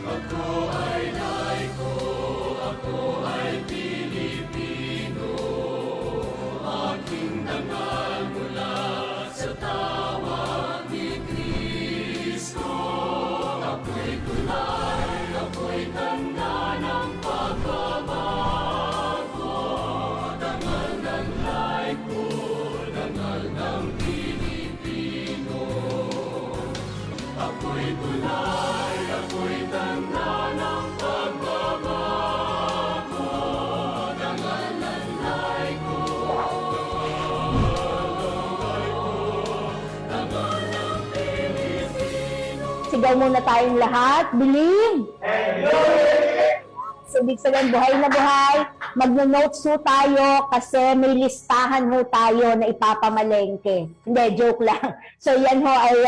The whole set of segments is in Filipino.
Ako ay laiko, ako ay Pilipino. Aking dangal mula sa tawag ni Kristo. Ako'y tulay, ako'y tanda ng pagbabago. Dangal ng laiko, dangal ng Pilipino. Ako'y tulay, ako'y tanda ng pagbabago. Dangal ng laiko, dangal ng Pilipino. Sigaw muna tayong lahat. Believe! So, ibig sabihin, buhay na buhay. Magno-notes ho tayo kasi may listahan ho tayo na ipapamalengke. Hindi, joke lang. So, yan ho ay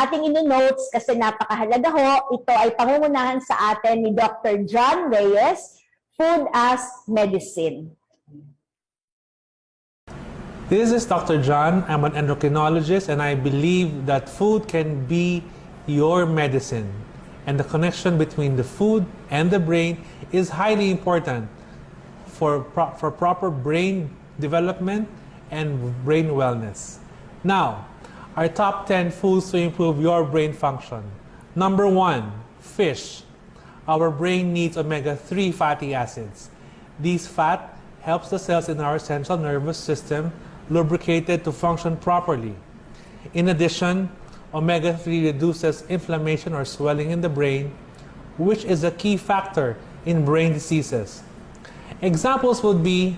ating ino-notes kasi napakahalaga ho. Ito ay pangungunahan sa atin ni Dr. John Reyes, Food as Medicine. This is Dr. John. I'm an endocrinologist and I believe that food can be your medicine. And the connection between the food and the brain is highly important for proper brain development and brain wellness. Now, our top 10 foods to improve your brain function. Number 1, fish. Our brain needs omega-3 fatty acids. These fat helps the cells in our central nervous system lubricated to function properly. In addition, omega-3 reduces inflammation or swelling in the brain, which is a key factor in brain diseases. Examples would be,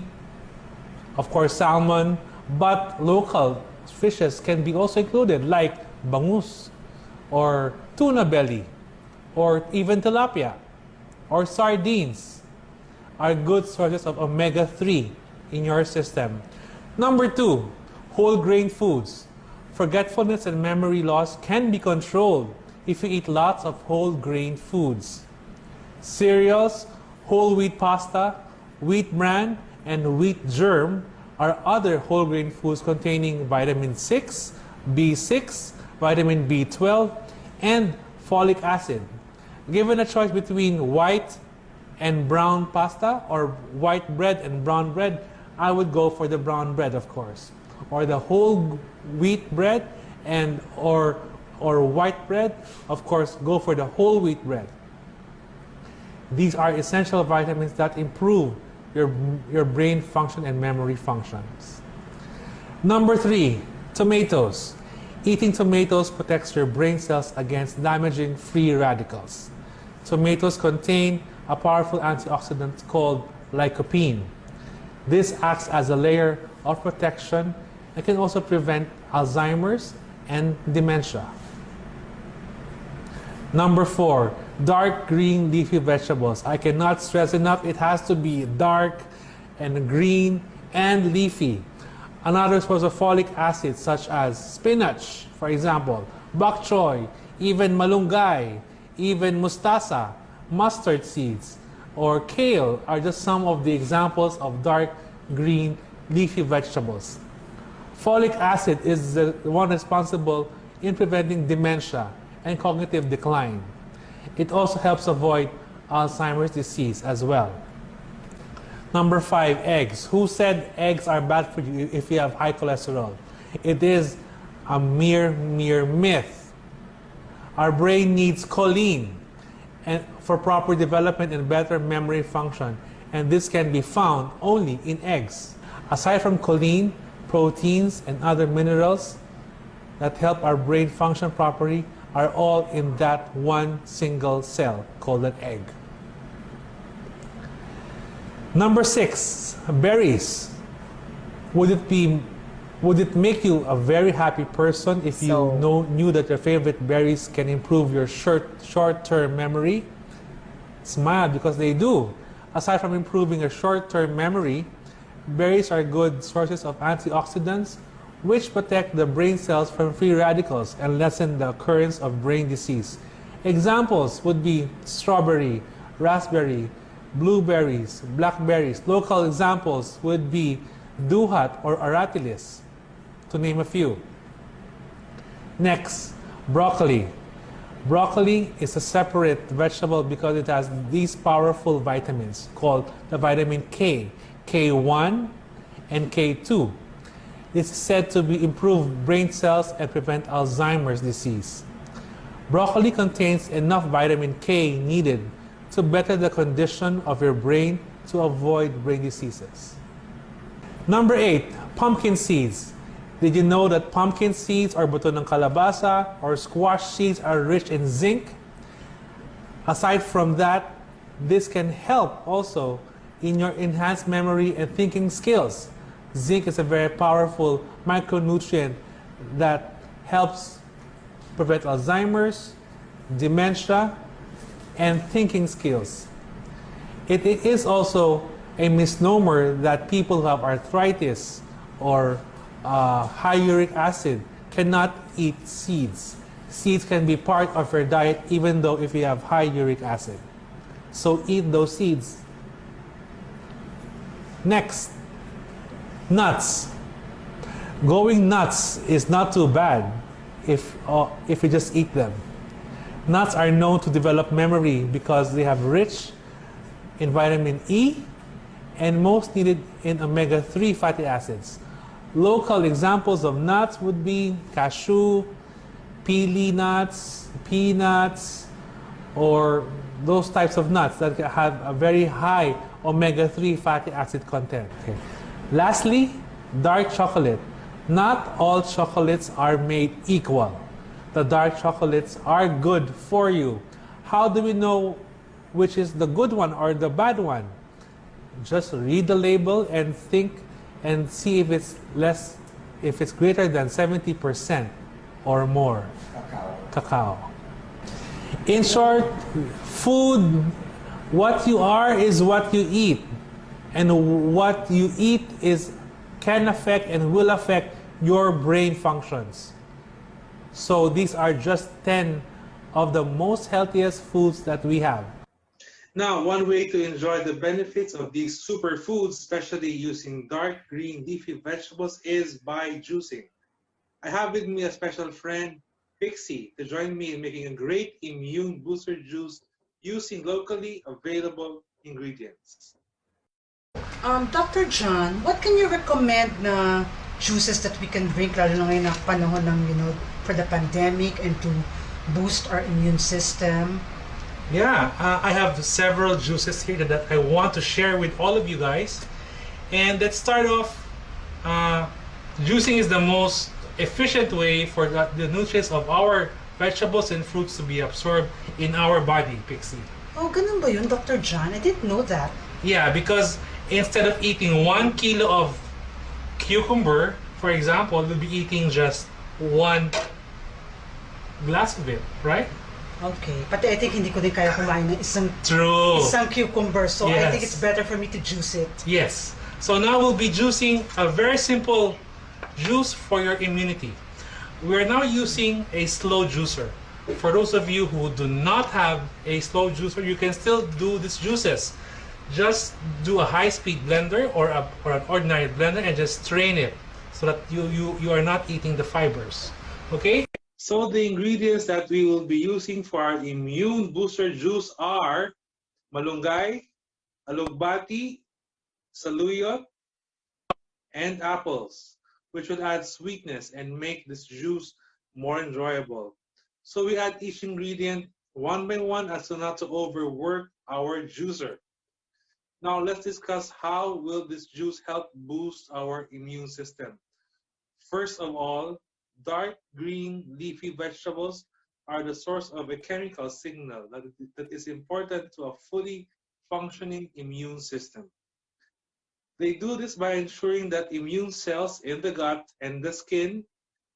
of course, salmon, but local fishes can be also included, like bangus, or tuna belly, or even tilapia, or sardines are good sources of omega-3 in your system. Number 2, whole grain foods. Forgetfulness and memory loss can be controlled if you eat lots of whole grain foods. Cereals, whole wheat pasta, wheat bran, and wheat germ are other whole grain foods containing vitamin 6, B6, vitamin B12, and folic acid. Given a choice between white and brown pasta or white bread and brown bread, I would go for the brown bread, of course, or the whole wheat bread and or white bread, of course, go for the whole wheat bread. These are essential vitamins that improve your brain function and memory functions. Number 3, tomatoes. Eating tomatoes protects your brain cells against damaging free radicals. Tomatoes contain a powerful antioxidant called lycopene. This acts as a layer of protection and can also prevent Alzheimer's and dementia. Number 4, dark green leafy vegetables. I cannot stress enough, it has to be dark and green and leafy. Another source of folic acid such as spinach, for example, bok choy, even malunggay, even mustasa, mustard seeds, or kale are just some of the examples of dark green leafy vegetables. Folic acid is the one responsible in preventing dementia and cognitive decline. It also helps avoid Alzheimer's disease as well. Number 5, eggs. Who said eggs are bad for you if you have high cholesterol? It is a mere myth. Our brain needs choline and for proper development and better memory function, and this can be found only in eggs. Aside from choline, proteins and other minerals that help our brain function properly are all in that one single cell called an egg. Number 6, berries. Would it make you a very happy person if you knew that your favorite berries can improve your short-term memory? Smile, because they do. Aside from improving your short-term memory, berries are good sources of antioxidants which protect the brain cells from free radicals and lessen the occurrence of brain disease. Examples would be strawberry, raspberry, blueberries, blackberries. Local examples would be duhat or aratilis, to name a few. Next, broccoli. Broccoli is a separate vegetable because it has these powerful vitamins called the vitamin K, K1 and K2. This is said to improve brain cells and prevent Alzheimer's disease. Broccoli contains enough vitamin K needed to better the condition of your brain to avoid brain diseases. Number 8, pumpkin seeds. Did you know that pumpkin seeds or buto ng kalabasa or squash seeds are rich in zinc? Aside from that, this can help also in your enhanced memory and thinking skills. Zinc is a very powerful micronutrient that helps prevent Alzheimer's, dementia, and thinking skills. It is also a misnomer that people who have arthritis or high uric acid cannot eat seeds. Seeds can be part of your diet even though if you have high uric acid. So eat those seeds. Next, nuts. Going nuts is not too bad if you just eat them. Nuts are known to develop memory because they have rich in vitamin E and most needed in omega-3 fatty acids. Local examples of nuts would be cashew, pili nuts, peanuts, or those types of nuts that have a very high omega-3 fatty acid content. Okay. Lastly, dark chocolate. Not all chocolates are made equal. The dark chocolates are good for you. How do we know which is the good one or the bad one? Just read the label and think and see if it's greater than 70% or more cacao. In short, food, what you are is what you eat, and what you eat can affect and will affect your brain functions. So these are just 10 of the most healthiest foods that we have. Now, one way to enjoy the benefits of these superfoods, especially using dark green leafy vegetables, is by juicing. I have with me a special friend, Pixie, to join me in making a great immune booster juice using locally available ingredients. Dr. John, what can you recommend na juices that we can drink lalo na ngayon na panahon ng, for the pandemic and to boost our immune system? Yeah, I have several juices here that I want to share with all of you guys. And let's start off. Juicing is the most efficient way for the nutrients of our vegetables and fruits to be absorbed in our body, Pixie. Oh, ganun ba yun, Dr. John? I didn't know that. Yeah, because instead of eating 1 kilo of cucumber, for example, we'll be eating just 1 glass of it, right? Okay. Pati I think hindi ko din kaya kumain ng isang cucumber. So yes. I think it's better for me to juice it. Yes. So now we'll be juicing a very simple juice for your immunity. We're now using a slow juicer. For those of you who do not have a slow juicer, you can still do these juices. Just do a high-speed blender or an ordinary blender and just strain it so that you are not eating the fibers. Okay? So the ingredients that we will be using for our immune booster juice are malunggay, alugbati, saluyot, and apples, which will add sweetness and make this juice more enjoyable. So we add each ingredient one by one as to not to overwork our juicer. Now let's discuss how will this juice help boost our immune system. First of all, dark green leafy vegetables are the source of a chemical signal that is important to a fully functioning immune system. They do this by ensuring that immune cells in the gut and the skin,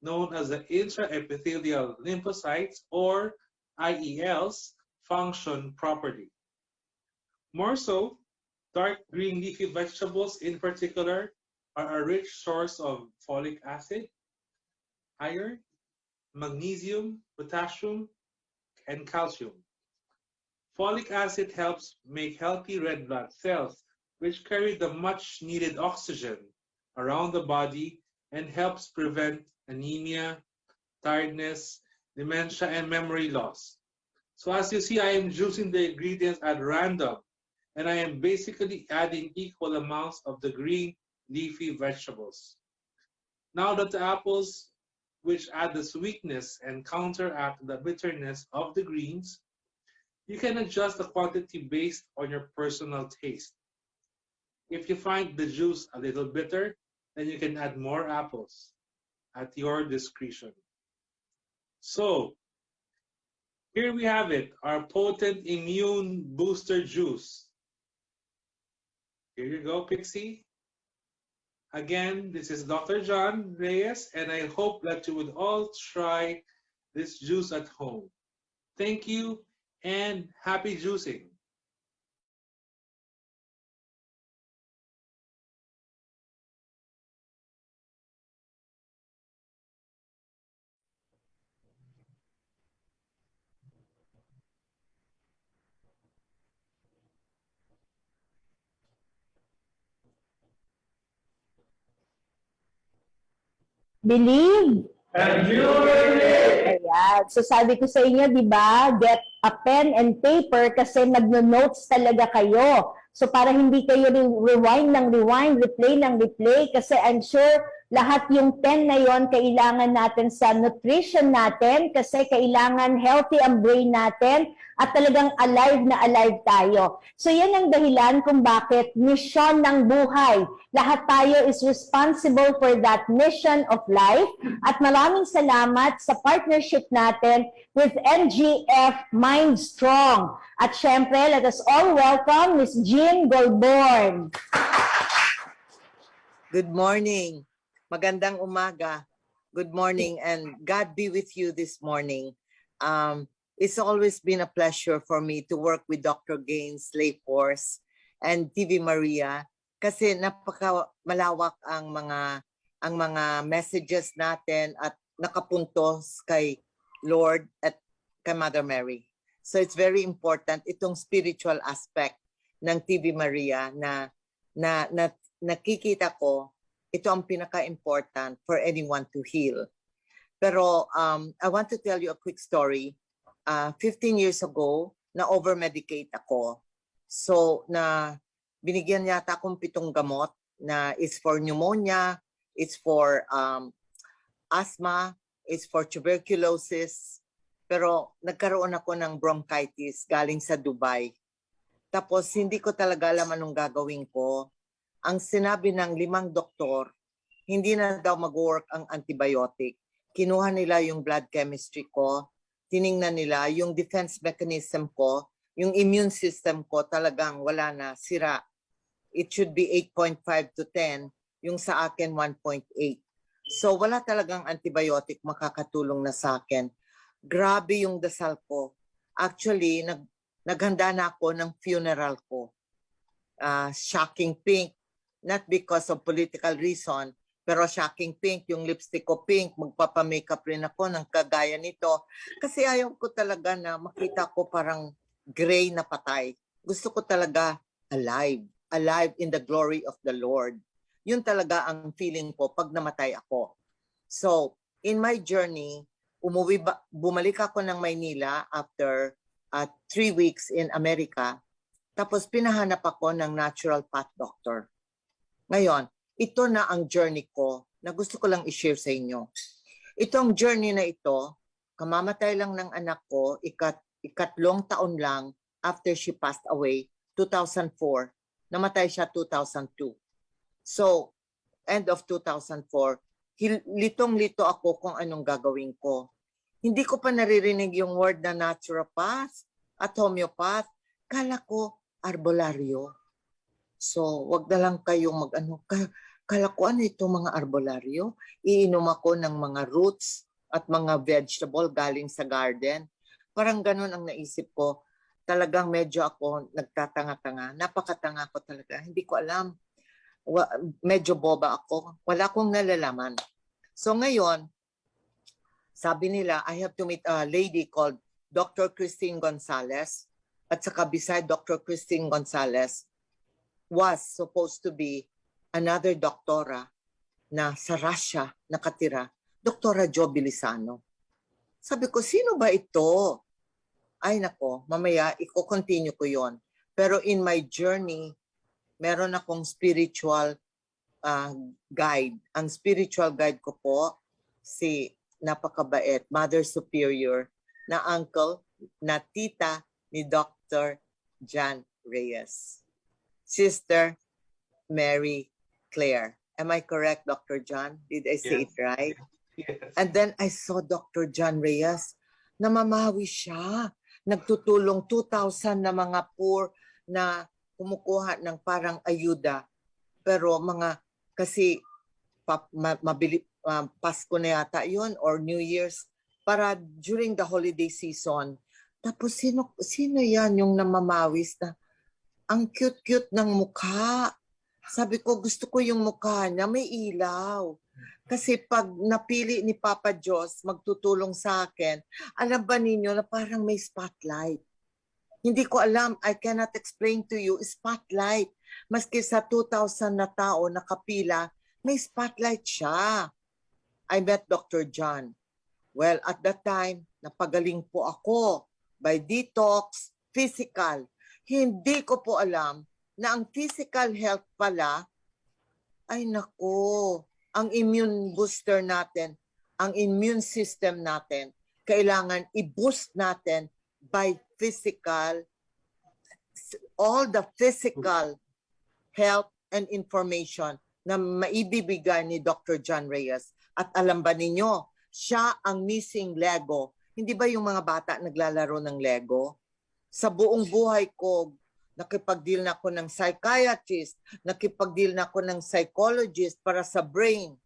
known as the intraepithelial lymphocytes or IELs, function properly. More so, dark green leafy vegetables in particular are a rich source of folic acid, iron, magnesium, potassium, and calcium. Folic acid helps make healthy red blood cells, which carry the much needed oxygen around the body and helps prevent anemia, tiredness, dementia, and memory loss. So as you see, I am juicing the ingredients at random, and I am basically adding equal amounts of the green leafy vegetables. Now that the apples, which add the sweetness and counteract the bitterness of the greens, you can adjust the quantity based on your personal taste. If you find the juice a little bitter, then you can add more apples at your discretion. So, here we have it, our potent immune booster juice. Here you go, Pixie. Again, this is Dr. John Reyes, and I hope that you would all try this juice at home. Thank you, and happy juicing. Believe. And you will live. Ayan. So sabi ko sa inyo, di ba, get a pen and paper kasi magno-notes talaga kayo. So para hindi kayo rewind ng rewind, replay ng replay, kasi I'm sure lahat yung 10 na yon kailangan natin sa nutrition natin kasi kailangan healthy ang brain natin at talagang alive na alive tayo. So yan ang dahilan kung bakit mission ng buhay. Lahat tayo is responsible for that mission of life at maraming salamat sa partnership natin with NGF Mind Strong. At syempre, let us all welcome Ms. Jean GOULBOURN. Good morning. Magandang umaga. Good morning and God be with you this morning. It's always been a pleasure for me to work with Dr. Gaines, Layforce, and TV Maria kasi napaka malawak ang mga messages natin at nakapuntos kay Lord at kay Mother Mary. So it's very important itong spiritual aspect ng TV Maria na nakikita ko. Ito ang pinaka-important for anyone to heal. Pero I want to tell you a quick story. 15 years ago, na-over-medicate ako. So, binigyan yata akong 7 gamot na it's for pneumonia, it's for asthma, it's for tuberculosis. Pero nagkaroon ako ng bronchitis galing sa Dubai. Tapos, hindi ko talaga alam anong gagawin ko. Ang sinabi ng 5 doktor, hindi na daw mag-work ang antibiotic. Kinuha nila yung blood chemistry ko, tiningnan nila yung defense mechanism ko, yung immune system ko talagang wala na, sira. It should be 8.5 to 10, yung sa akin 1.8. So wala talagang antibiotic makakatulong na sa akin. Grabe yung dasal ko. Actually, naghanda na ako ng funeral ko. Shocking pink. Not because of political reason, pero shocking pink, yung lipstick ko pink, magpapamakeup rin ako ng kagaya nito. Kasi ayaw ko talaga na makita ko parang gray na patay. Gusto ko talaga alive, alive in the glory of the Lord. Yun talaga ang feeling ko pag namatay ako. So, in my journey, bumalik ako ng Maynila after 3 weeks in America, tapos pinahanap ako ng natural path doctor. Ngayon, ito na ang journey ko na gusto ko lang i-share sa inyo. Itong journey na ito, kamamatay lang ng anak ko, ikatlong taon lang after she passed away, 2004, namatay siya 2002. So, end of 2004, litong-lito ako kung anong gagawin ko. Hindi ko pa naririnig yung word na naturopath at homeopath. Kala ko, arbolaryo. So, wag na lang kayong kala ko ano ito mga arbolaryo. Iinom ako ng mga roots at mga vegetable galing sa garden. Parang ganun ang naisip ko. Talagang medyo ako nagtatanga-tanga. Napakatanga ko talaga. Hindi ko alam. Medyo boba ako. Wala akong nalalaman. So ngayon, sabi nila, I have to meet a lady called Dr. Christine Gonzalez. At saka beside Dr. Christine Gonzalez, was supposed to be another doktora na sa Russia nakatira, Doktora Jo BILASANO. Sabi ko, sino ba ito? Ay nako, mamaya i-continue ko yon. Pero in my journey, meron akong spiritual guide. Ang spiritual guide ko po, si napakabait, Mother Superior, na uncle, na tita ni Dr. John Reyes. Sister Mary Claire. Am I correct, Dr. John? Did I say it right? Yes. And then I saw Dr. John Reyes, namamawi siya. Nagtutulong 2,000 na mga poor na kumukuha ng parang ayuda. Pero kasi Pasko na yata yun or New Year's para during the holiday season. Tapos sino yan yung namamawis na ang cute-cute ng mukha. Sabi ko, gusto ko yung mukha niya, may ilaw. Kasi pag napili ni Papa Diyos magtutulong sa akin, alam ba ninyo na parang may spotlight? Hindi ko alam, I cannot explain to you, spotlight. Maski sa 2,000 na tao nakapila, may spotlight siya. I met Dr. John. Well, at that time, napagaling po ako by detox, physical. Hindi ko po alam na ang physical health pala, ay nako, ang immune booster natin, ang immune system natin, kailangan i-boost natin by physical, all the physical health and information na maibibigay ni Dr. John Reyes. At alam ba ninyo, siya ang missing Lego. Hindi ba yung mga bata naglalaro ng Lego? Sa buong buhay ko, nakipag-deal na ako ng psychiatrist, nakipag-deal na ako ng psychologist para sa brain.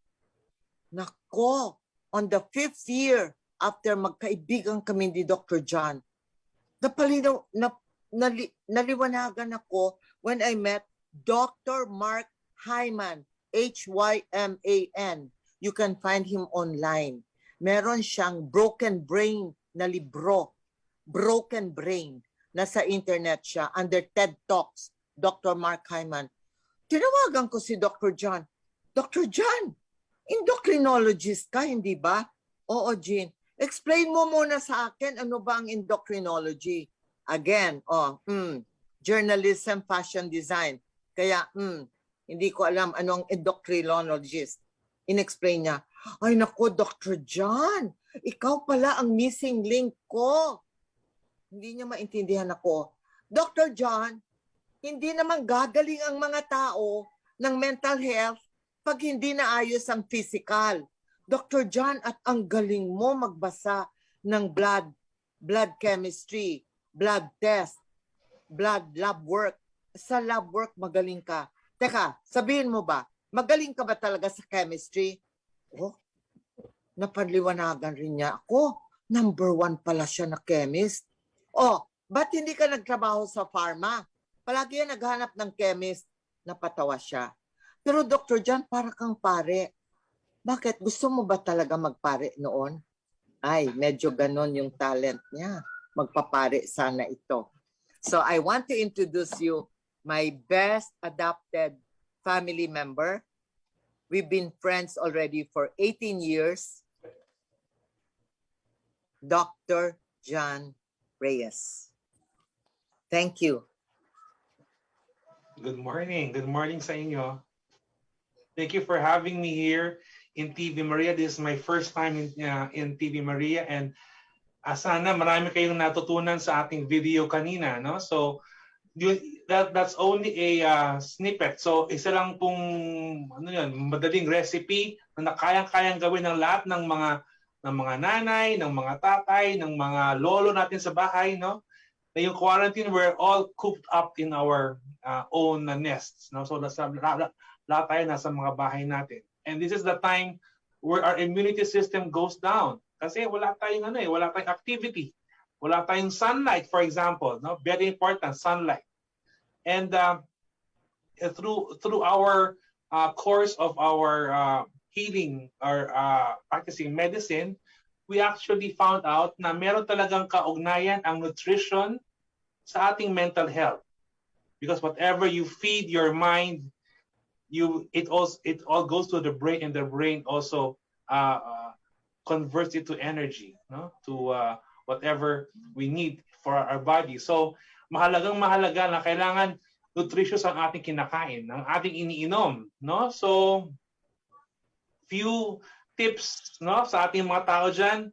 Nako, on the 5th year after magkaibigan kami ni Dr. John, naliwanagan ako when I met Dr. Mark Hyman, Hyman. You can find him online. Meron siyang Broken Brain na libro. Broken Brain. Nasa internet siya, under TED Talks, Dr. Mark Hyman. Tinawagan ko si Dr. John. Dr. John, endocrinologist ka, hindi ba? Oo, Jean. Explain mo muna sa akin ano ba ang endocrinology. Again, journalism, fashion design. Kaya, hindi ko alam anong endocrinologist. In-explain niya, ay nako, Dr. John, ikaw pala ang missing link ko. Hindi niya maintindihan ako. Dr. John, hindi naman gagaling ang mga tao ng mental health pag hindi naayos ang physical. Dr. John, at ang galing mo magbasa ng blood chemistry, blood test, blood lab work. Sa lab work, magaling ka. Teka, sabihin mo ba, magaling ka ba talaga sa chemistry? Oh, napanliwanagan rin niya ako. Number 1 pala siya na chemist. Oh, ba't hindi ka nagtrabaho sa pharma? Palagi yan naghanap ng chemist. Napatawa siya. Pero Dr. John, para kang pare. Bakit? Gusto mo ba talaga magpare noon? Ay, medyo ganon yung talent niya. Magpapare sana ito. So I want to introduce you my best adopted family member. We've been friends already for 18 years. Dr. John Reyes. Thank you. Good morning. Good morning sa inyo. Thank you for having me here in TV Maria. This is my first time in TV Maria, and sana marami kayong natutunan sa ating video kanina, no? So that's only a snippet. So isa lang pong madaling recipe na kayang-kayang gawin ng lahat ng mga nanay, ng mga tatay, ng mga lolo natin sa bahay, no? Na yung quarantine, we're all cooped up in our own nests, no? So lahat tayo nasa mga bahay natin. And this is the time where our immunity system goes down. Kasi wala tayong activity. Wala tayong sunlight, for example, no? Very important, sunlight. And through our course of our healing or practicing medicine, we actually found out na meron talagang kaugnayan ang nutrition sa ating mental health. Because whatever you feed your mind, it all goes to the brain, and the brain also converts it to energy, no? To whatever we need for our body. So, mahalaga na kailangan nutritious ang ating kinakain, ang ating iniinom, no? So, few tips, no, sa ating mga tao diyan.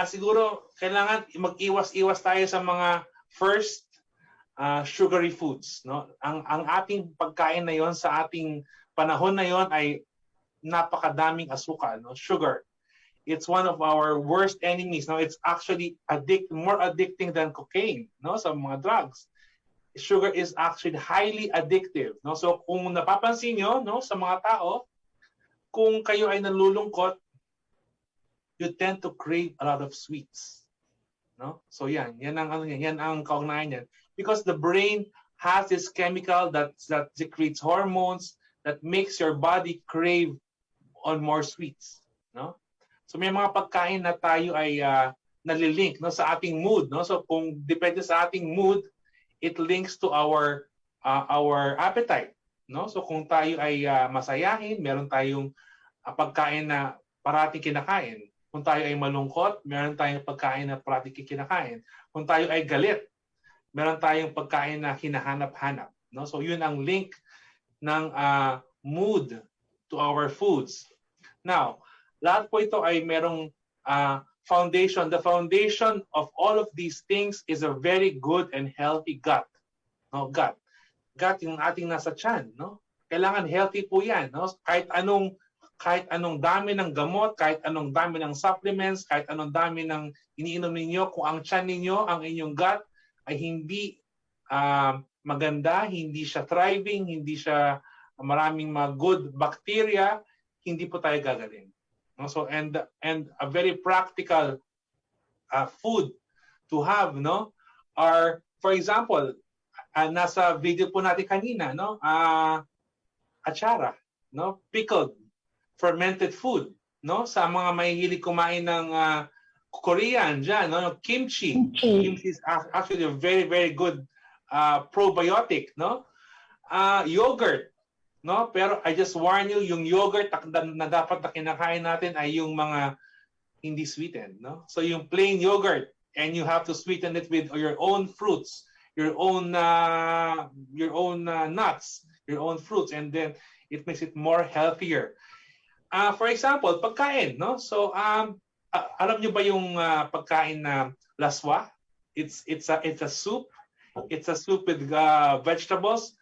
Siguro kailangan mag-iwas-iwas tayo sa mga first sugary foods, no? Ang ating pagkain na 'yon sa ating panahon na 'yon ay napakadaming asukal, no? Sugar. It's one of our worst enemies, no? It's actually more addicting than cocaine, no? Sa mga drugs. Sugar is actually highly addictive, no? So kung napapansin niyo, no, sa mga tao, kung kayo ay nalulungkot, you tend to crave a lot of sweets, no? So yan ang kaugnayan niyan, because the brain has this chemical that secretes hormones that makes your body crave on more sweets, no? So may mga pagkain na tayo ay nalilink, no, sa ating mood, no? So kung depende sa ating mood, it links to our appetite, no? So kung tayo ay masayahin, meron tayong pagkain na parating kinakain. Kung tayo ay malungkot, meron tayong pagkain na parating kinakain. Kung tayo ay galit, meron tayong pagkain na hinahanap-hanap, no? So yun ang link ng mood to our foods. Now, lahat po ito ay merong foundation. The foundation of all of these things is a very good and healthy gut. No, gut yung ating nasa tiyan, no? Kailangan healthy po 'yan, no? Kahit anong dami ng gamot, kahit anong dami ng supplements, kahit anong dami ng iniinom ninyo, kung ang tiyan ninyo, ang inyong gut ay hindi maganda, hindi siya thriving, hindi siya maraming mga good bacteria, hindi po tayo gagaling. No? So and a very practical food to have, no, are, for example, nasa video po natin kanina, no, atsara, no, pickled fermented food, no, sa mga mahihilig kumain ng Korean dyan, no, kimchi. Kimchi is actually a very, very good probiotic, no. Yogurt, no, pero I just warn you, yung yogurt na dapat na kinakain natin ay yung mga hindi sweetened, no. So yung plain yogurt, and you have to sweeten it with your own fruits, your own nuts, your own fruits, and then it makes it more healthier. For example, pagkain, no? So alam niyo ba yung pagkain na laswa? It's a soup. It's a soup with vegetables.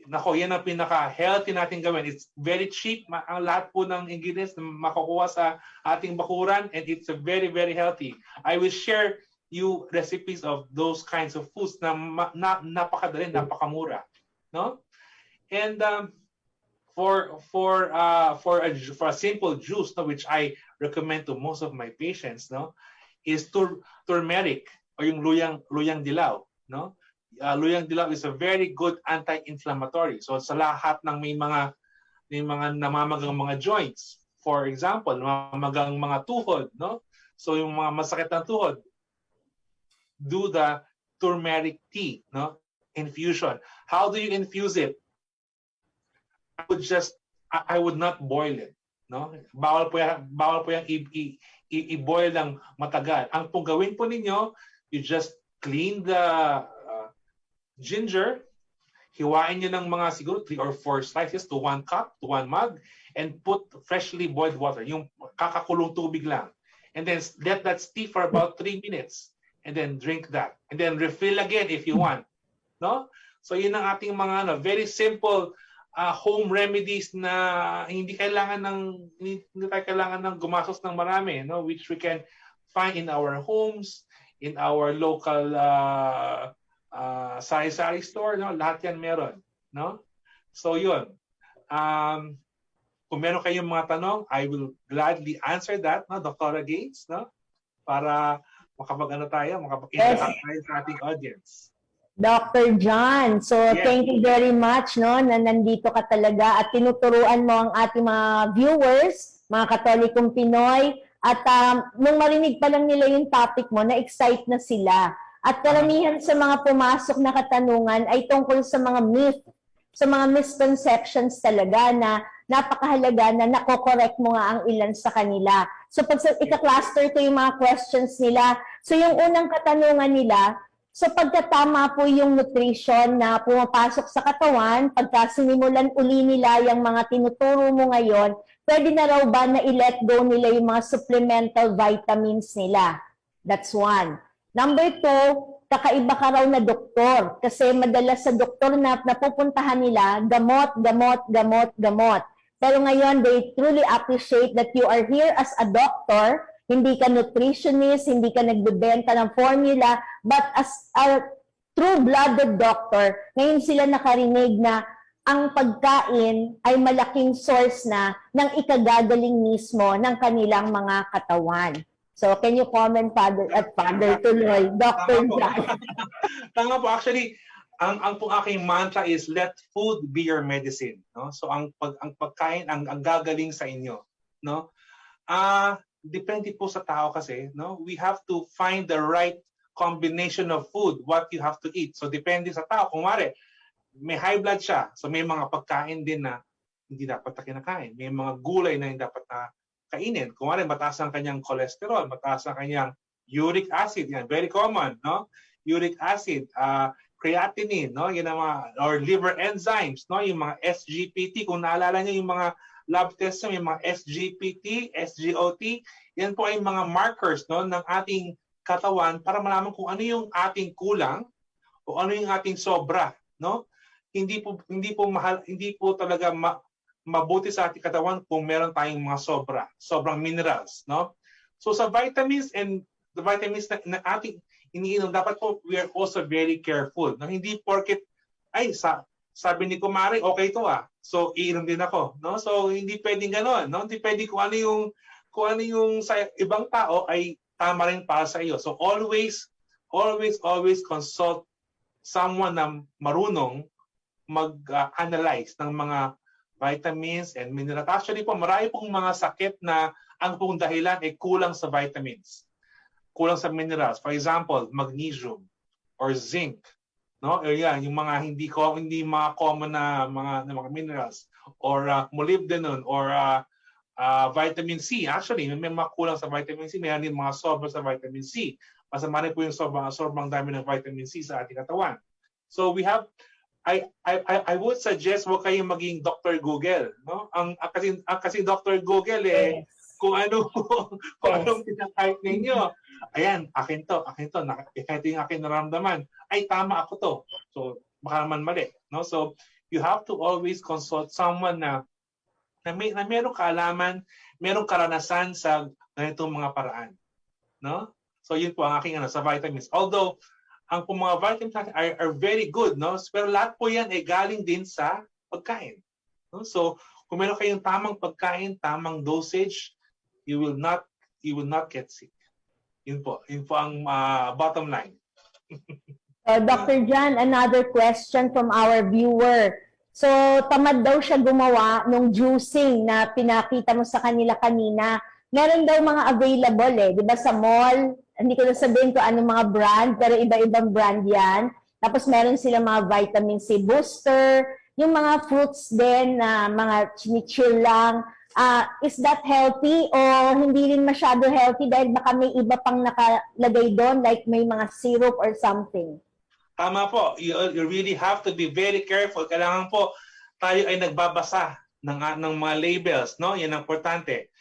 Nako, yan ang pinaka-healthy natin gawin. It's very cheap. Ang lahat po ng ingredients na makukuha sa ating bakuran, and it's a very, very healthy. I will share you recipes of those kinds of foods na napakadali, napakamura, no? And for a simple juice, no, which I recommend to most of my patients, no, is turmeric, or yung luyang dilaw, no. Luyang dilaw is a very good anti-inflammatory. So sa lahat ng may mga namamagang mga joints, for example, namamagang mga tuhod, no. So yung mga masakit ng tuhod, do the turmeric tea, no, infusion. How do you infuse it? I would not boil it, no? Bawal po yung i-boil ng matagal. Ang pong gawin po ninyo, you just clean the ginger, hiwain nyo ng mga siguro 3 or 4 slices to 1 cup, to 1 mug, and put freshly boiled water, yung kakakulong tubig lang. And then let that steep for about 3 minutes, and then drink that. And then refill again if you want, no? So yun ang ating mga very simple home remedies na hindi tayo kailangan ng gumastos ng marami, no, which we can find in our homes, in our local sari-sari store, no, lahat yan meron, no. So yun, kung meron kayong mga tanong, I will gladly answer that, no, Dr. Gates, no, para makapag-interact tayo sa ating audience. Dr. John, so yes, thank you very much, no, na nandito ka talaga at tinuturuan mo ang ating mga viewers, mga Katolikong Pinoy, at nung marinig pa lang nila yung topic mo, na-excite na sila. At karamihan sa mga pumasok na katanungan ay tungkol sa mga myth, sa mga misconceptions talaga na napakahalaga na nako-correct mo nga ang ilan sa kanila. So pag ika-cluster ko yung mga questions nila, So yung unang katanungan nila, so pagkatama po yung nutrition na pumapasok sa katawan, pagka sinimulan uli nila yung mga tinuturo mo ngayon, pwede na raw ba na i-let go nila yung mga supplemental vitamins nila? That's one. Number two, kakaiba ka raw na doktor. Kasi madalas sa doktor na napupuntahan nila, gamot, gamot, gamot, gamot. Pero ngayon, they truly appreciate that you are here as a doctor. Hindi ka nutritionist, hindi ka nagbebenta ng formula, but as a true-blooded doctor, ngayon sila nakarinig na ang pagkain ay malaking source na ng ikagagaling mismo ng kanilang mga katawan. So, can you comment, Father, at Father tuloy, Dr. Tama po. John? Tama po. Actually, ang po aking mantra is let food be your medicine, no? So ang pagkain ang gagaling sa inyo, no? Depende po sa tao kasi, no? We have to find the right combination of food, what you have to eat. So depende sa tao. Kung mare, may high blood siya, so may mga pagkain din na hindi dapat na kinakain. May mga gulay na hindi dapat na kainin. Kung mare, mataas ang kanyang cholesterol, mataas ang kanyang uric acid, yan, very common, no? Uric acid, creatinine, no? Yan ang mga, or liver enzymes, no? Yung mga SGPT, kung naalala niyo yung mga lab tests, yung mga SGPT, SGOT, yan po ay mga markers, no, ng ating katawan para malaman kung ano yung ating kulang o ano yung ating sobra, no? Hindi po talaga mabuti sa ating katawan kung meron tayong mga sobrang minerals, no? So sa vitamins and the vitamins na ating iniinom, dapat po we are also very careful. No? Hindi porket ay sabi ni Kumari, okay to so iinom din ako, no? So hindi pwedeng ganoon, no? Hindi pwedeng kung ano yung sa ibang tao ay tama rin para sa iyo. So always consult someone na marunong mag-analyze ng mga vitamins and minerals. Actually po, marami pong mga sakit na ang pong dahilan ay kulang sa vitamins, kulang sa minerals. For example, magnesium or zinc, no? Yan, yung mga hindi mga common na mga minerals, or molybdenum or vitamin C. Actually, may mga kulang sa vitamin C, mayroon din mga sobra sa vitamin C. Masama rin po yung sobrang dami ng vitamin C sa ating katawan. So we have I would suggest wag kayong maging Dr. Google, no? Kasi Dr. Google Yes. kung anong pinaka-type ninyo. Ayan, akin to, ito yung akin naramdaman. Ay, tama ako to. So, baka naman mali, no? So, you have to always consult someone na merong kaalaman, merong karanasan sa ganitong mga paraan, no? So, yun po ang aking sa vitamins. Although, ang mga vitamins are very good, no? Pero lahat po yan ay galing din sa pagkain, no? So, kung meron kayong tamang pagkain, tamang dosage, you will not get sick. Yun po ang bottom line. Dr. John, another question from our viewer. So, tamad daw siya gumawa nung juicing na pinakita mo sa kanila kanina. Meron daw mga available di ba sa mall? Hindi ko na sabihin kung anong mga brand, pero iba-ibang brand yan. Tapos meron sila mga vitamin C booster, yung mga fruits din na mga chinichill lang. Is that healthy o hindi rin masyado healthy dahil baka may iba pang nakalagay doon, like may mga syrup or something? Tama po. You really have to be very careful. Kailangan po tayo ay nagbabasa ng mga labels, no? Yan ang importante.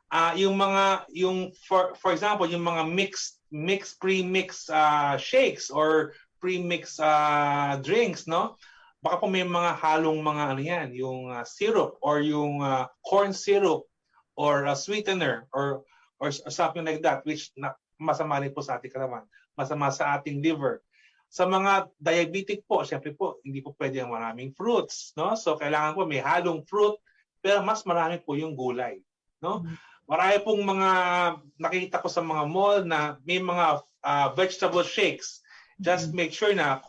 For example, yung mga pre-mix shakes or pre-mix drinks, no? Baka po may mga halong mga yung syrup or yung corn syrup or sweetener or something like that, which masama rin po sa ating katawan, masama sa ating liver. Sa mga diabetic po, syempre po, hindi po pwede ang maraming fruits, no? So kailangan po may halong fruit, pero mas marami po yung gulay, no? Marami pong mga nakita ko sa mga mall na may mga vegetable shakes. Just make sure na,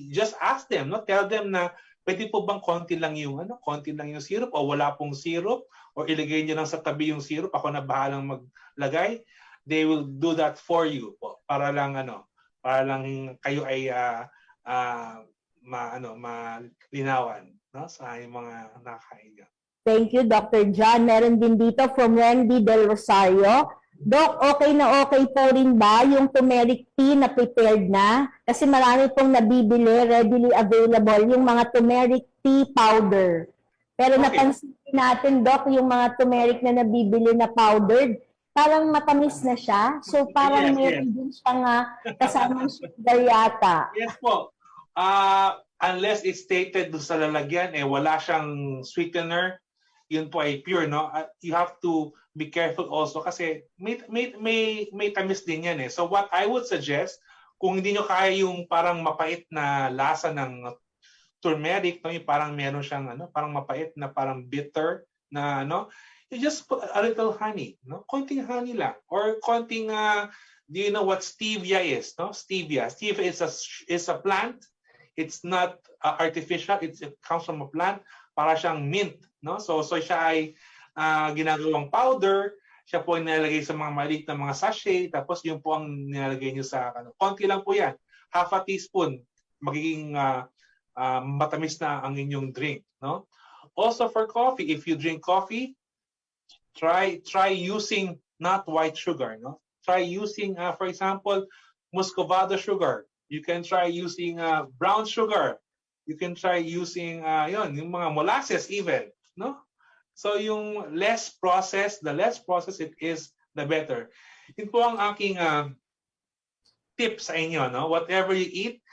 just ask them, no? Tell them na pwede po bang konti lang yung syrup o wala pong syrup o ilagay niyo lang sa tabi yung syrup, ako na bahalang maglagay. They will do that for you po, para lang kayo ay malinawan, no, sa mga nakakain. Thank you, Dr. John. Meron din dito from Wendy Del Rosario. Doc, okay na okay po rin ba yung turmeric tea na prepared na? Kasi marami pong nabibili, readily available, yung mga turmeric tea powder. Pero Okay. napansin natin, Doc, yung mga turmeric na nabibili na powdered, parang matamis na siya. So parang Yes, meron din siyang kasamang sugar yata. Yes po. Unless it's stated doon sa lalagyan, wala siyang sweetener, yun po ay pure, no? You have to be careful also kasi may tamis din yan. So what I would suggest, kung hindi nyo kaya yung parang mapait na lasa ng turmeric, no? Yung parang meron siyang parang mapait na parang bitter na you just put a little honey, no? Konting honey lang or konting do you know what stevia is, no? Stevia is a plant. It's not artificial, it comes from a plant, para siyang mint, no? So siya ay ginagawang powder, siya po ay nilalagay sa mga maliit na mga sachet, tapos yung po ang nilalagay niyo sa konti lang po yan, half a teaspoon, magiging matamis na ang inyong drink, no? Also for coffee, if you drink coffee, try using not white sugar, no? Try using for example, muscovado sugar. You can try using brown sugar. You can try using yung mga molasses even, no? So yung less processed, the less processed it is, the better. Yun po ang aking tip sa inyo, no? Whatever you eat,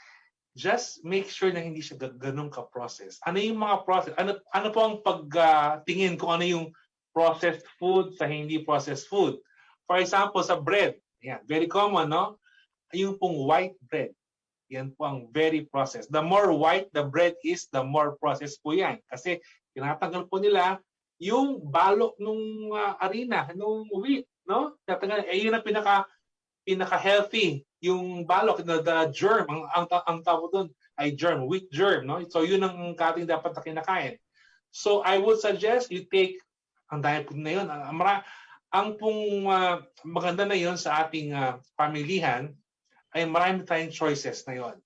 just make sure na hindi siya ganun ka-process. Ano yung mga process? Ano po ang pagtingin kung ano yung processed food sa hindi processed food? For example, sa bread, yeah, very common, no? Yung pong white bread. Yan po ang very processed. The more white the bread is, the more processed po yan. Kasi tinatanggal po nila yung balok nung harina, nung wheat, no? Tinatanggal, yun ang pinaka-healthy, yung balok, the germ, ang tawag doon ay germ, wheat germ, no? So yun ang kating dapat na kinakain. So I would suggest you take, ang dahil po na yun, ang pong maganda na yun sa ating pamilihan, ay marami tayong choices na yon.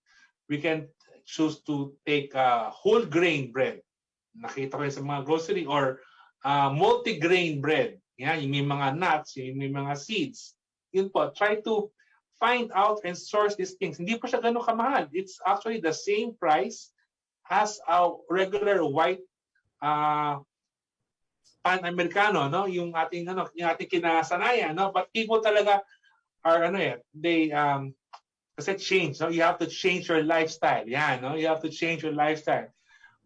We can choose to take whole grain bread. Nakita ko yun sa mga grocery, or multi-grain bread. Yan, yung may mga nuts, yung may mga seeds. Yun po, try to find out and source these things. Hindi po siya ganun kamahal. It's actually the same price as a regular white pan-Americano, no? Yung ating kinasanayan, no? But people talaga are they kasi change, no? You have to change your lifestyle. Yeah, no? You have to change your lifestyle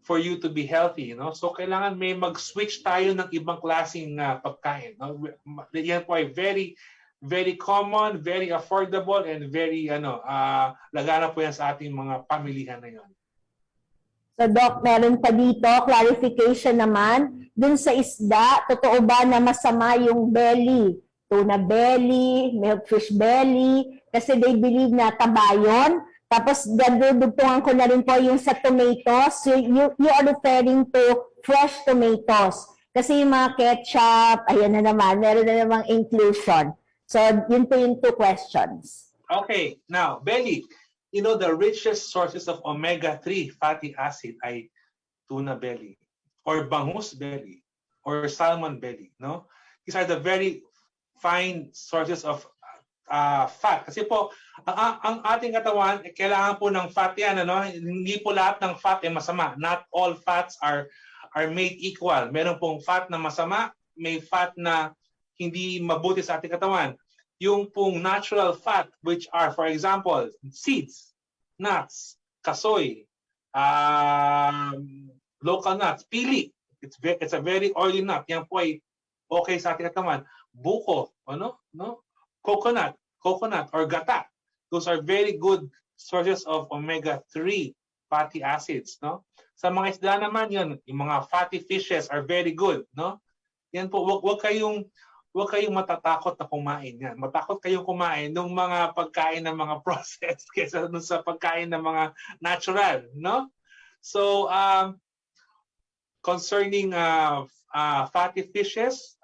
for you to be healthy, no? So kailangan may mag-switch tayo ng ibang klaseng pagkain, no? Yan po ay very very common, very affordable, and very lagana po yan sa ating mga pamilihan na yon. So Doc, meron pa dito, clarification naman, dun sa isda, totoo ba na masama yung belly? Tuna belly, milkfish belly, kasi they believe na taba yun. Tapos dadudugtungan ko na rin po yung sa tomatoes. You are referring to fresh tomatoes. Kasi yung mga ketchup, ayan na naman, meron na namang inclusion. So yun po yung 2 questions. Okay, now belly. You know, the richest sources of omega-3 fatty acid ay tuna belly, or bangus belly, or salmon belly, no? These are the very fine sources of fat. Kasi po, ang ating katawan, kailangan po ng fat yan, Hindi po lahat ng fat ay masama. Not all fats are made equal. Meron pong fat na masama, may fat na hindi mabuti sa ating katawan. Yung pong natural fat, which are, for example, seeds, nuts, kasoy, local nuts, pili. It's a very oily nut. Yan po ay okay sa ating katawan. Buko, coconut or gata. Those are very good sources of omega-3 fatty acids, no? Sa mga isda naman yun, yung mga fatty fishes are very good, no? Yan po, wag kayong matatakot na kumain yan. Matakot kayong kumain ng mga pagkain ng mga processed kaysa sa pagkain ng mga natural, no? So concerning fatty fishes,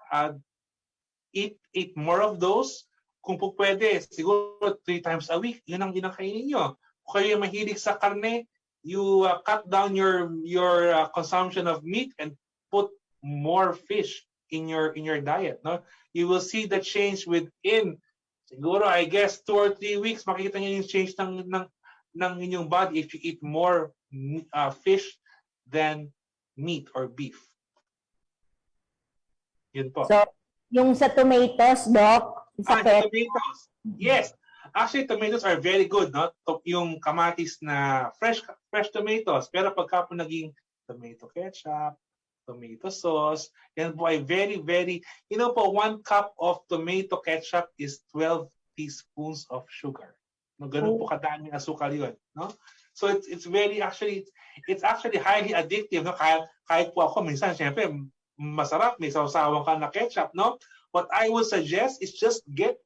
eat more of those. Kung po pwede, siguro 3 times a week, yun ang kainin nyo. Kung kayo mahilig sa karne, you cut down your consumption of meat and put more fish in your diet, no? You will see the change within siguro I guess 2 or 3 weeks makikita niyo yung change ng inyong body if you eat more fish than meat or beef. Yun po. So, yung sa tomatoes, Doc, sa The tomatoes. Yes. Actually, tomatoes are very good, no? Yung kamatis na fresh tomatoes. Pero pagka po naging tomato ketchup, tomato sauce, yan po ay very, very, you know po, 1 cup of tomato ketchup is 12 teaspoons of sugar. No, ganun po kadaming asukal yun, no? So it's very actually it's actually highly addictive, no? Kahit po ako minsan syempre masarap may sawsawan ka na ketchup, no? What I would suggest is just get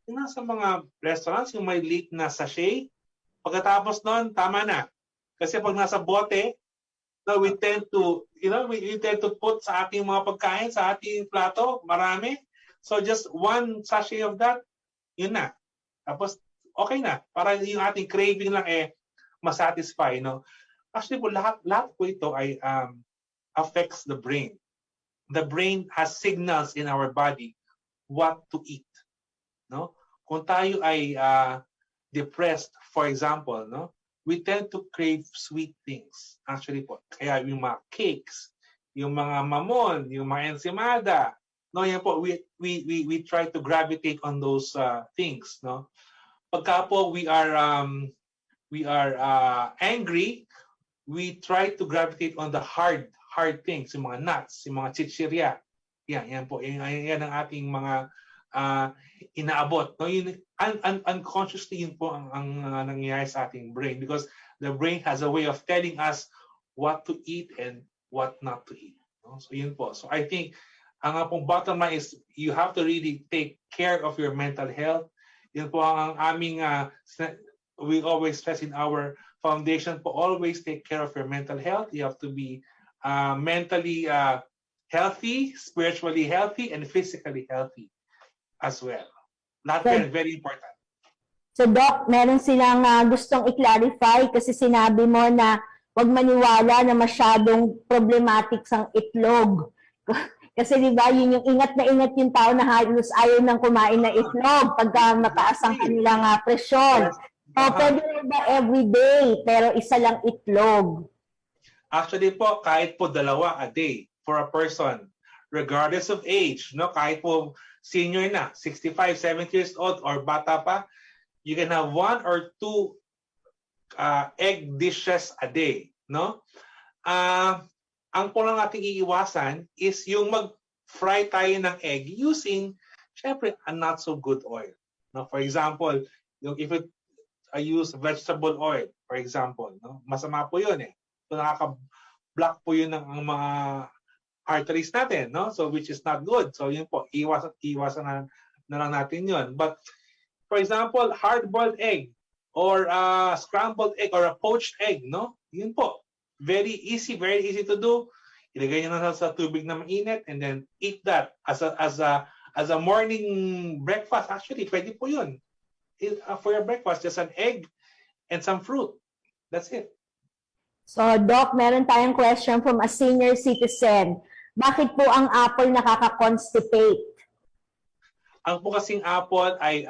yung sa mga restaurants yung may leak na sachet. Pagkatapos noon, tama na. Kasi pag nasa bote, no, we tend to put sa ating mga pagkain, sa ating plato, marami. So just 1 sachet of that, yun na. Tapos okay na. Para yung ating craving lang masatisfy, no? Actually po lahat po ito ay affects the brain. The brain has signals in our body what to eat, no? Kung tayo ay depressed, for example, no? We tend to crave sweet things. Actually po. Kaya yung mga cakes, yung mga mamon, yung mga ensimada, no, yan po, we try to gravitate on those things, no? Pagka po we are angry, we try to gravitate on the hard things, yung mga nuts, yung mga chichirya. Yan po. Yan ang ating mga inaabot. No? Yun, unconsciously yun po ang nangyayari sa ating brain because the brain has a way of telling us what to eat and what not to eat. No? So yun po. So I think ang pong bottom line is you have to really take care of your mental health. Yun po ang aming we always stress in our foundation po, always take care of your mental health. You have to be mentally healthy, spiritually healthy, and physically healthy as well. Lahat very, very important. So Doc, meron silang gustong i-clarify kasi sinabi mo na huwag maniwala na masyadong problematic sang itlog. Kasi di ba, yun yung ingat na ingat yung tao na halos ayaw nang kumain na itlog pagka mataas ang kanilang presyon. So, pwede rin ba everyday, pero isa lang itlog? Actually po, kahit po 2 a day for a person, regardless of age, no? Kahit po senior na, 65, 70 years old, or bata pa, you can have 1 or 2 egg dishes a day, no? Ang po lang nating iiwasan is yung mag-fry tayo ng egg using, syempre, a not so good oil. No? For example, if I use vegetable oil, for example, no? Masama po yun eh. So nakaka-block po yun ng mga arteries natin, no? So which is not good. So yun po, iwasan na lang natin yun. But for example, hard-boiled egg or scrambled egg or a poached egg, no? Yun po. Very easy to do. Ilagay nyo na sa tubig na mainit and then eat that as a morning breakfast. Actually, pwede po yun. For your breakfast, just an egg and some fruit. That's it. So, Doc, meron tayong question from a senior citizen. Bakit po ang apple nakaka-constipate? Ang po kasing apple ay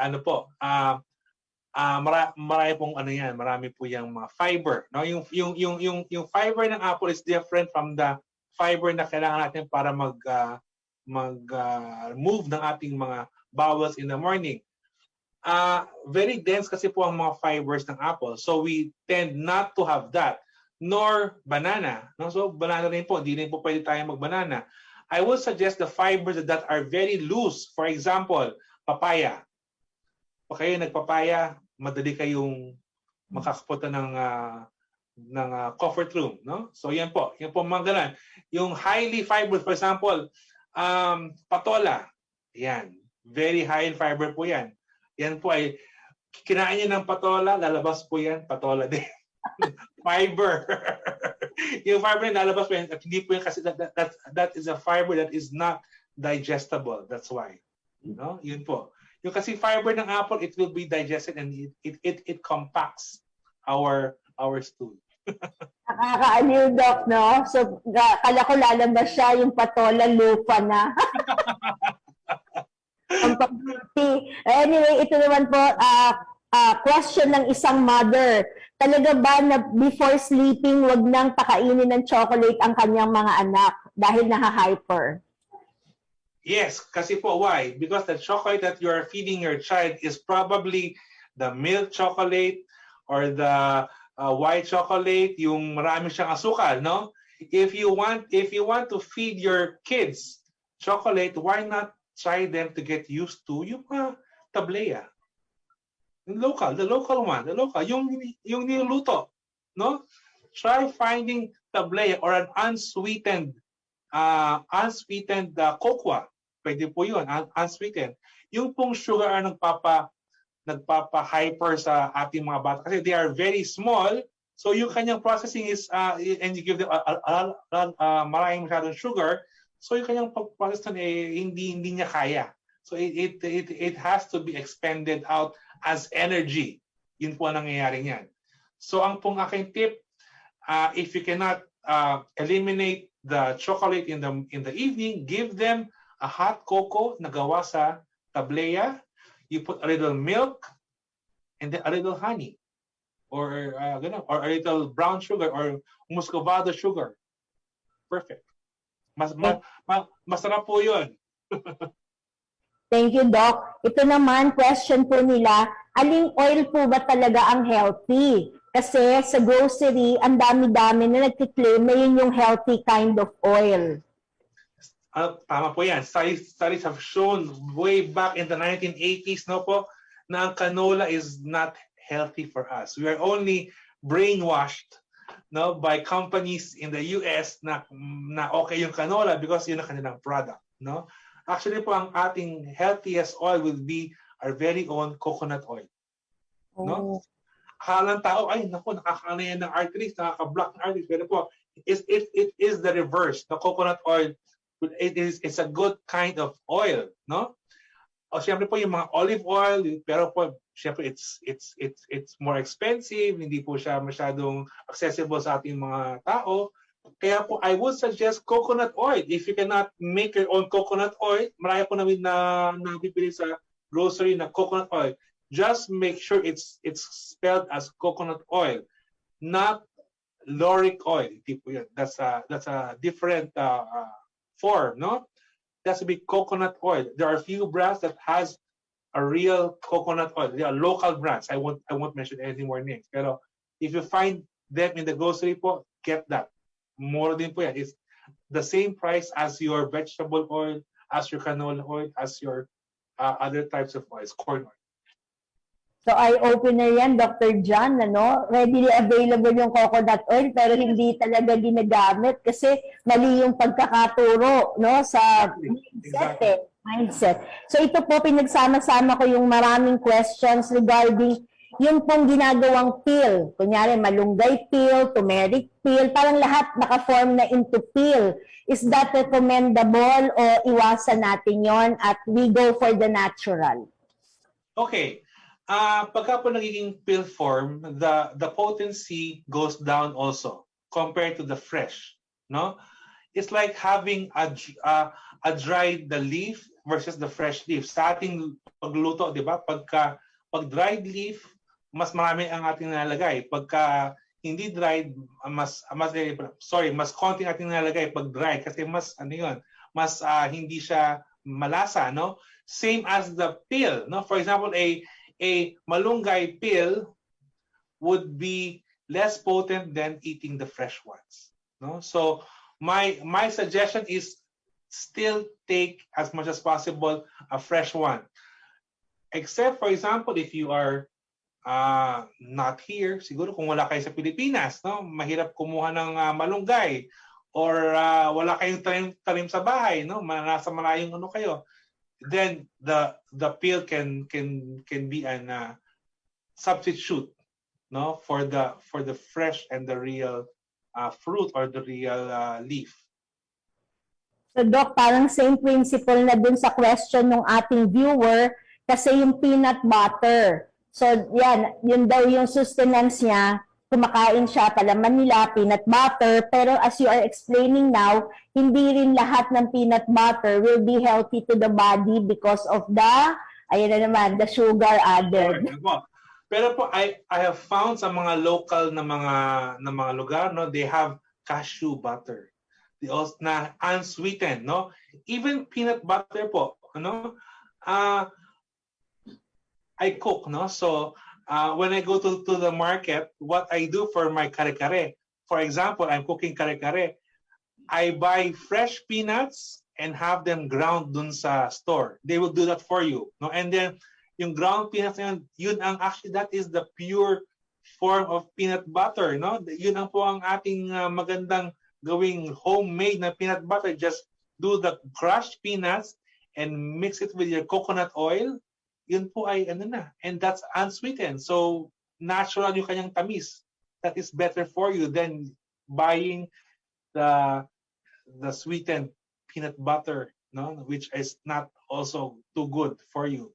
marami pong yan, marami po yung mga fiber, no? Yung fiber ng apple is different from the fiber na kailangan natin para move ng ating mga bowels in the morning. Very dense kasi po ang mga fibers ng apple. So we tend not to have that. Nor banana. No? So banana rin po. Hindi rin po pwede tayo mag-banana. I would suggest the fibers that are very loose. For example, papaya. O kayo nagpapaya, madali kayong makakapunta ng comfort room. No? So yan po. Yan po mga ganun. Yung highly fiber, for example, patola. Yan. Very high in fiber po yan. Yan po ay, kinain niya ng patola, lalabas po yan, patola din. Fiber. Yung fiber na lalabas po yan, at hindi po yan kasi that is a fiber that is not digestible. That's why. No? Yun po. Yung kasi fiber ng apple, it will be digested and it compacts our stool. Nakakaaliw, Doc, no? So, kala ko lalabas siya yung patola lupa na. Ang pag-beauty. Anyway, ito naman po, question ng isang mother. Talaga ba na before sleeping, wag nang pakainin ng chocolate ang kanyang mga anak dahil naha-hyper? Yes, kasi po, why? Because the chocolate that you are feeding your child is probably the milk chocolate or the white chocolate, yung marami siyang asukal, no? If you want to feed your kids chocolate, why not try them to get used to yung tableya? The local one, yung niluluto, no? Try finding tableya or an unsweetened cocoa. Pwede po yun, unsweetened. Yung pong sugar ang nagpapa-hyper sa ating mga bata kasi they are very small. So yung kanyang processing is, and you give them maraming masyadong sugar, so yung kanyang process hindi niya kaya. So it has to be expended out as energy. Yun po ang nangyayari niyan. So ang pong aking tip, if you cannot eliminate the chocolate in the evening, give them a hot cocoa na gawa sa tableya. You put a little milk and then a little honey or a little brown sugar or muscovado sugar. Perfect. Masarap po yun. Thank you, Doc. Ito naman, question po nila, aling oil po ba talaga ang healthy? Kasi sa grocery, ang dami-dami na nagkiklaim na yun yung healthy kind of oil. Tama po yan. Studies have shown way back in the 1980s, no po, na ang canola is not healthy for us. We are only brainwashed, no, by companies in the US na okay yung canola because yun ang kanilang product, no? Actually po, ang ating healthiest oil will be our very own coconut oil. No? Akala ng tao, ay, naku, nakakaano yan ng arteries, nakaka-block ng arteries. Pero po, it is the reverse. The coconut oil, it's a good kind of oil, no? O siyempre po yung mga olive oil, pero po, siyempre it's more expensive, hindi po siya masyadong accessible sa ating mga tao. Kaya po, I would suggest coconut oil. If you cannot make your own coconut oil, marami po namin na bibili sa grocery na coconut oil. Just make sure it's spelled as coconut oil, not lauric oil. That's a different form, no? That's a big coconut oil. There are a few brands that has a real coconut oil. They are local brands. I won't mention any more names. Pero if you find them in the grocery po, get that. More din po yan. It's the same price as your vegetable oil, as your canola oil, as your other types of oils, corn oil. So, eye-opener yan, Dr. John, ano? Readily available yung coconut oil, pero hindi talaga ginagamit kasi mali yung pagkakaturo, no? Sa mindset. So, ito po, pinagsama-sama ko yung maraming questions regarding yung pong ginagawang pill. Kunyari, malunggay pill, turmeric pill, parang lahat naka-form na into pill. Is that recommendable o iwasan natin yon at we go for the natural? Okay. Pagka po nagiging pill form, the potency goes down also compared to the fresh, no? It's like having a dried leaf versus the fresh leaf. Sa ating pagluto, 'di ba? Pag dried leaf, mas marami ang ating nilalagay. Pagka hindi dried, mas konting ating nilalagay pag dry kasi mas hindi siya malasa, no? Same as the pill, no? For example, a malunggay pill would be less potent than eating the fresh ones, no? So my suggestion is still take as much as possible a fresh one, except for example if you are not here, siguro kung wala kayo sa Pilipinas, no, mahirap kumuha ng malunggay or wala kayong tanim sa bahay, no, nasa malayong kayo, then the pill can be an substitute, no, for the fresh and the real fruit or the real leaf. So, Doc, parang same principle na dun sa question ng ating viewer kasi yung peanut butter. So, yun daw yung sustenance niya kumakain siya, palaman nila, peanut butter, pero as you are explaining now, hindi rin lahat ng peanut butter will be healthy to the body because of the, ayan na naman, the sugar added. Pero po, I have found sa mga local na mga lugar, no, they have cashew butter. They also na unsweetened, no? Even peanut butter po, ano? I cook, no? So, when I go to the market, what I do for my kare-kare, for example, I'm cooking kare-kare, I buy fresh peanuts and have them ground dun sa store. They will do that for you, no? And then, yung ground peanuts yun ang actually, that is the pure form of peanut butter, no? Yun ang po ang ating magandang gawing homemade na peanut butter. Just do the crushed peanuts and mix it with your coconut oil. Yun po ay ano na, and that's unsweetened. So natural yung kanyang tamis. That is better for you than buying the sweetened peanut butter, no, which is not also too good for you.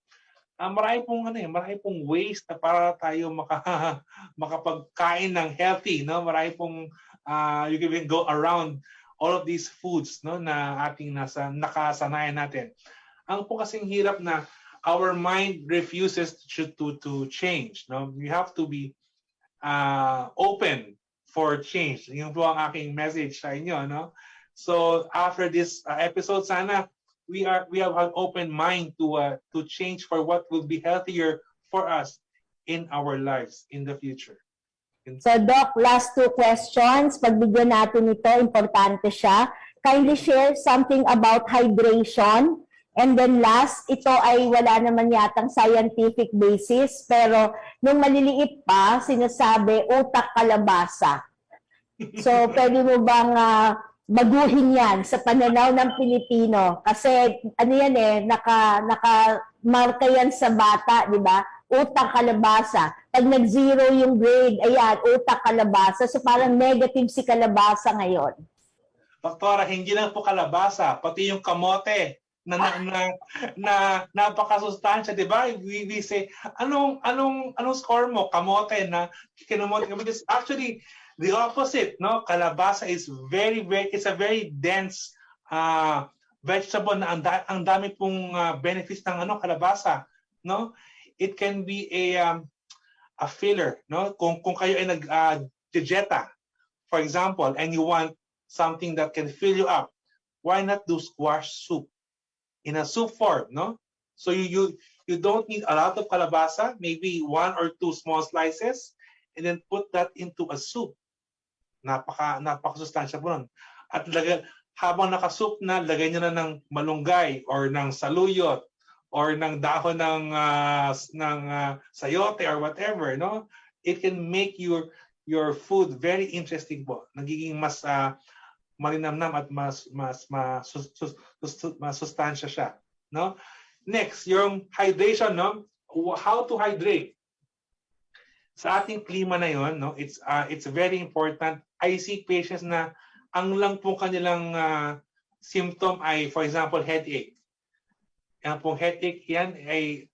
Marami pong ways na para tayo makapagkain ng healthy, no? Marami pong you can go around all of these foods, no, na ating nakasanayan natin. Ang po kasing hirap na our mind refuses to change, no? We have to be open for change. Yun po ang aking message sa inyo, no? So after this episode, sana we have an open mind to change for what will be healthier for us in our lives in the future. So Doc, last two questions. Pagbigyan natin ito, importante siya. Kindly share something about hydration. And then last, ito ay wala naman yatang scientific basis, pero nung maliliit pa, sinasabi, utak kalabasa. So, pwede mo bang baguhin yan sa pananaw ng Pilipino? Kasi, ano yan naka-marka yan sa bata, di ba? Utak kalabasa. Pag nag-zero yung grade, ayan, utak kalabasa. So, parang negative si kalabasa ngayon. Doktora, hindi lang po kalabasa, pati yung kamote. na napakasustansya, di ba? We say, anong score mo? Kamote na kinamote. It's actually the opposite, no? Kalabasa is it's a very dense vegetable na ang dami pong benefits ng kalabasa, no? It can be a filler, no? Kung kayo ay dieta, for example, and you want something that can fill you up, why not do squash soup? In a soup form, no? So you don't need a lot of kalabasa, maybe 1 or 2 small slices, and then put that into a soup. Napakasustansya po nun. At habang nakasup na, lagay nyo na ng malunggay or ng saluyot or ng dahon ng sayote or whatever, no? It can make your food very interesting po. Nagiging mas malinamnam at mas masustansya siya, no? Next, yung hydration, no? How to hydrate. Sa ating klima na yon, no? It's very important. I see patients na ang lang pong kanilang symptom ay, for example, headache. Yan pong headache, yan ay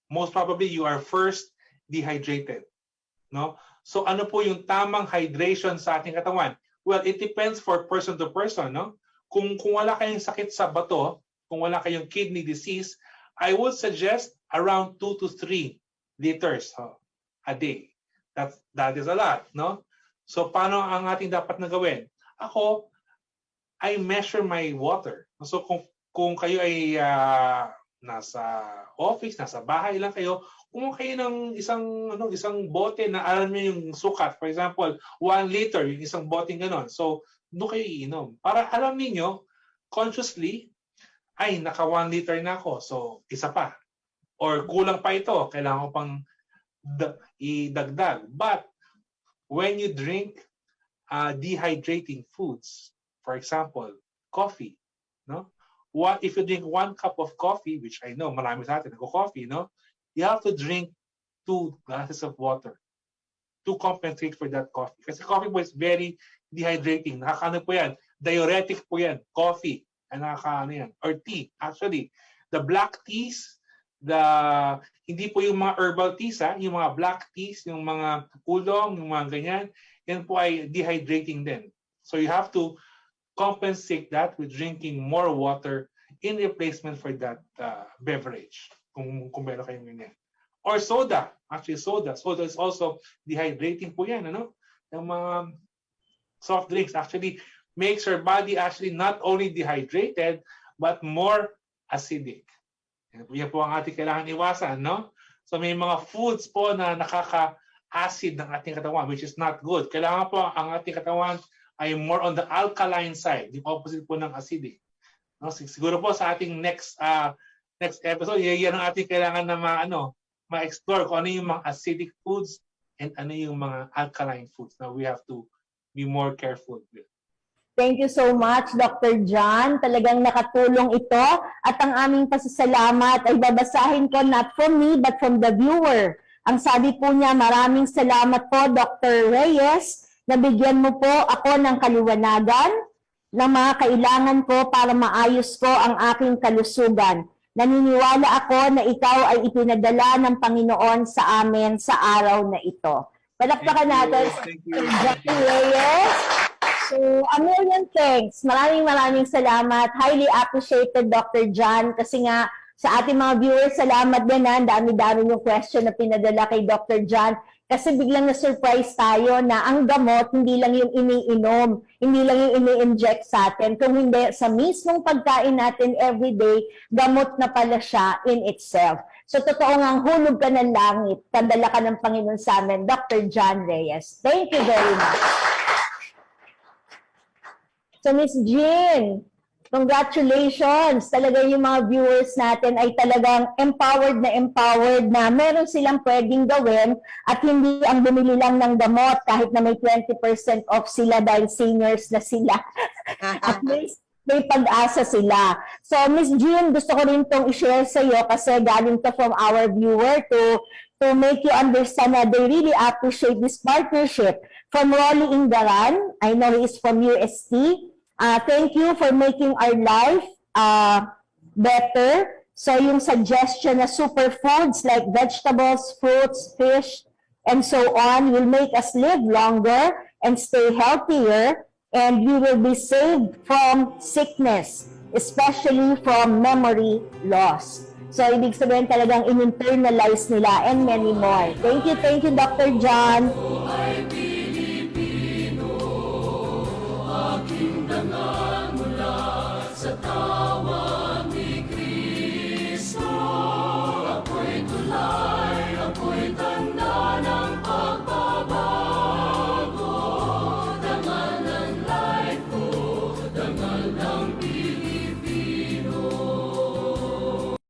most probably you are first dehydrated, no? So ano po yung tamang hydration sa ating katawan? Well, it depends for person to person, no? Kung wala kayong sakit sa bato, kung wala kayong kidney disease, I would suggest around 2 to 3 liters a day. That is a lot, no? So paano ang ating dapat na gawin? Ako, I measure my water. So kung kayo ay nasa office, nasa bahay lang kayo, kumuha kayo ng isang bote na alam niyo yung sukat. For example, 1 liter, yung isang boteng ganon. So, doon kayo iinom. Para alam niyo consciously, ay, naka 1 liter na ako. So, isa pa. Or kulang pa ito, kailangan ko pang idagdag. But, when you drink dehydrating foods, for example, coffee, no? What if you drink 1 cup of coffee, which I know marami sa atin nagko-coffee, no? You have to drink 2 glasses of water to compensate for that coffee. Kasi coffee po is very dehydrating. Nakakaano po yan? Diuretic po yan. Coffee. Nakakaano yan. Or tea. Actually, the black teas, hindi po yung mga herbal teas, yung mga black teas, yung mga ulong, yung mga ganyan, yan po ay dehydrating din. So you have to compensate that with drinking more water in replacement for that beverage, kung meron kayong ganyan. Or soda, actually soda. Soda is also dehydrating po yan, ano? Yung mga soft drinks actually makes your body actually not only dehydrated, but more acidic. Yan po ang ating kailangan iwasan, no? So may mga foods po na nakaka-acid ng ating katawan, which is not good. Kailangan po ang ating katawan ay more on the alkaline side, the opposite po ng acidic. No? Siguro po sa ating next episode, yan ang ating kailangan na ma-explore kung ano yung mga acidic foods and ano yung mga alkaline foods na we have to be more careful with. Thank you so much, Dr. John. Talagang nakatulong ito. At ang aming pasasalamat ay babasahin ko not from me but from the viewer. Ang sabi po niya, maraming salamat po, Dr. Reyes. Nabigyan mo po ako ng kaliwanagan ng mga kailangan ko para maayos ko ang aking kalusugan. Naniniwala ako na ikaw ay ipinadala ng Panginoon sa amin sa araw na ito. Palakpakan natin si Dr. Reyes. So, a million thanks. Maraming salamat. Highly appreciated, Dr. John. Kasi nga, sa ating mga viewers, salamat din na. Dami-dami yung question na pinadala kay Dr. John. Kasi biglang na-surprise tayo na ang gamot, hindi lang yung iniinom, hindi lang yung ini-inject sa atin. Kung hindi, sa mismong pagkain natin everyday, gamot na pala siya in itself. So, totoo nga, hulog ka ng langit. Tandala ka ng Panginoon sa amin, Dr. John Reyes. Thank you very much. So, Miss Jean, congratulations. Talaga yung mga viewers natin ay talagang empowered na meron silang pwedeng gawin at hindi ang bumili lang ng gamot kahit na may 20% off sila dahil seniors na sila. At least may pag-asa sila. So, Miss Jean, gusto ko rin itong i-share sa iyo kasi galing to from our viewer to make you understand that they really appreciate this partnership. From Rolly Ingaran, I know he is from UST. Thank you for making our life better. So yung suggestion na superfoods like vegetables, fruits, fish, and so on will make us live longer and stay healthier, and we will be saved from sickness, especially from memory loss. So ibig sabihin talagang in-internalize nila and many more. Thank you, Dr. John. Buhay Pilipino, aking dangal mula sa tao.